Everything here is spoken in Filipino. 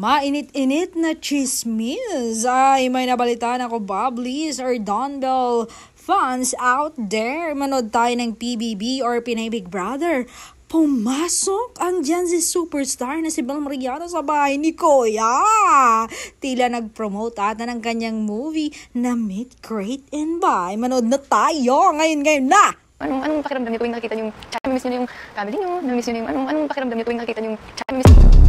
Mainit-init na chismis ay may nabalitaan ako, Bubblies or Donbell fans out there. Manood tayo ng PBB or Pinay Big Brother. Pumasok ang Gen Z superstar na si Bel Mariano sa bahay ni Kuya. Tila nag-promote ata ng kanyang movie na Meet, Greet, and Buy. Manood na tayo ngayon na! Anong pakiramdam niyo tuwing nakikita niyo yung chat? Namimiss niyo na yung family niyo? Namimiss niyo na yung anong pakiramdam niyo tuwing nakikita niyo yung chat?